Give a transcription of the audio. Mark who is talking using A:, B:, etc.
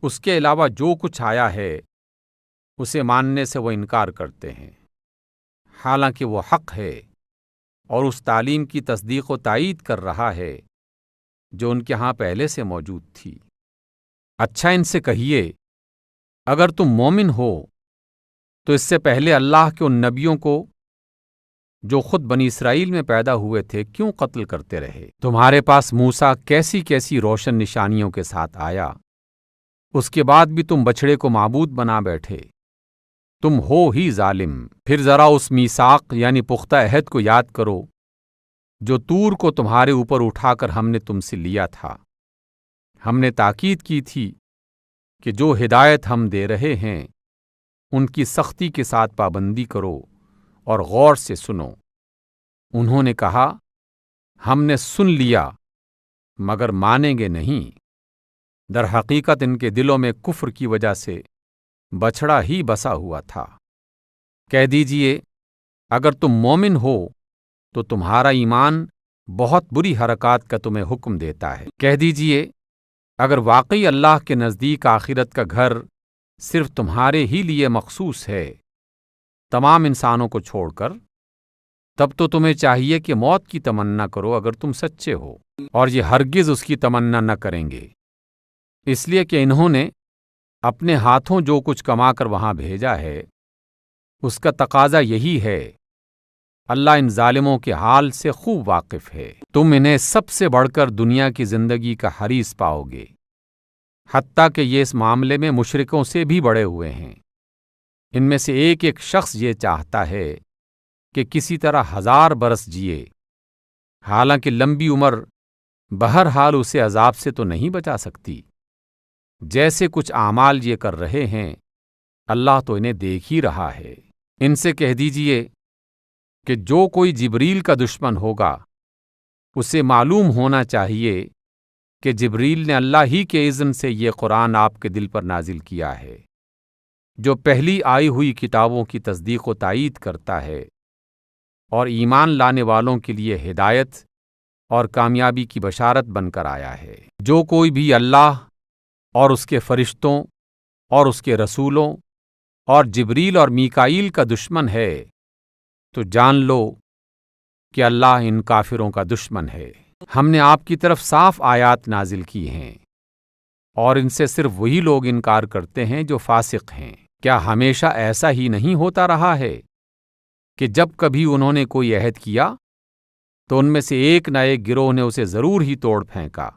A: اس کے علاوہ جو کچھ آیا ہے اسے ماننے سے وہ انکار کرتے ہیں، حالانکہ وہ حق ہے، اور اس تعلیم کی تصدیق و تائید کر رہا ہے جو ان کے ہاں پہلے سے موجود تھی۔ اچھا ان سے کہیے، اگر تم مومن ہو تو اس سے پہلے اللہ کے ان نبیوں کو جو خود بنی اسرائیل میں پیدا ہوئے تھے کیوں قتل کرتے رہے؟ تمہارے پاس موسیٰ کیسی کیسی روشن نشانیوں کے ساتھ آیا، اس کے بعد بھی تم بچھڑے کو معبود بنا بیٹھے۔ تم ہو ہی ظالم۔ پھر ذرا اس میثاق یعنی پختہ عہد کو یاد کرو جو طور کو تمہارے اوپر اٹھا کر ہم نے تم سے لیا تھا۔ ہم نے تاکید کی تھی کہ جو ہدایت ہم دے رہے ہیں ان کی سختی کے ساتھ پابندی کرو اور غور سے سنو۔ انہوں نے کہا، ہم نے سن لیا مگر مانیں گے نہیں۔ در حقیقت ان کے دلوں میں کفر کی وجہ سے بچھڑا ہی بسا ہوا تھا۔ کہہ دیجئے، اگر تم مومن ہو تو تمہارا ایمان بہت بری حرکات کا تمہیں حکم دیتا ہے۔ کہہ دیجئے، اگر واقعی اللہ کے نزدیک آخرت کا گھر صرف تمہارے ہی لیے مخصوص ہے، تمام انسانوں کو چھوڑ کر، تب تو تمہیں چاہیے کہ موت کی تمنا کرو اگر تم سچے ہو، اور یہ ہرگز اس کی تمنا نہ کریں گے، اس لیے کہ انہوں نے اپنے ہاتھوں جو کچھ کما کر وہاں بھیجا ہے اس کا تقاضا یہی ہے۔ اللہ ان ظالموں کے حال سے خوب واقف ہے۔ تم انہیں سب سے بڑھ کر دنیا کی زندگی کا حریص پاؤ گے، حتیٰ کہ یہ اس معاملے میں مشرکوں سے بھی بڑے ہوئے ہیں۔ ان میں سے ایک ایک شخص یہ چاہتا ہے کہ کسی طرح 1000 برس جیے، حالانکہ لمبی عمر بہرحال اسے عذاب سے تو نہیں بچا سکتی۔ جیسے کچھ اعمال یہ کر رہے ہیں اللہ تو انہیں دیکھ ہی رہا ہے۔ ان سے کہہ دیجئے کہ جو کوئی جبریل کا دشمن ہوگا اسے معلوم ہونا چاہیے کہ جبریل نے اللہ ہی کے اذن سے یہ قرآن آپ کے دل پر نازل کیا ہے، جو پہلی آئی ہوئی کتابوں کی تصدیق و تائید کرتا ہے اور ایمان لانے والوں کے لیے ہدایت اور کامیابی کی بشارت بن کر آیا ہے۔ جو کوئی بھی اللہ اور اس کے فرشتوں اور اس کے رسولوں اور جبریل اور میکائیل کا دشمن ہے تو جان لو کہ اللہ ان کافروں کا دشمن ہے۔ ہم نے آپ کی طرف صاف آیات نازل کی ہیں، اور ان سے صرف وہی لوگ انکار کرتے ہیں جو فاسق ہیں۔ کیا ہمیشہ ایسا ہی نہیں ہوتا رہا ہے کہ جب کبھی انہوں نے کوئی عہد کیا تو ان میں سے ایک نہ ایک گروہ نے اسے ضرور ہی توڑ پھینکا؟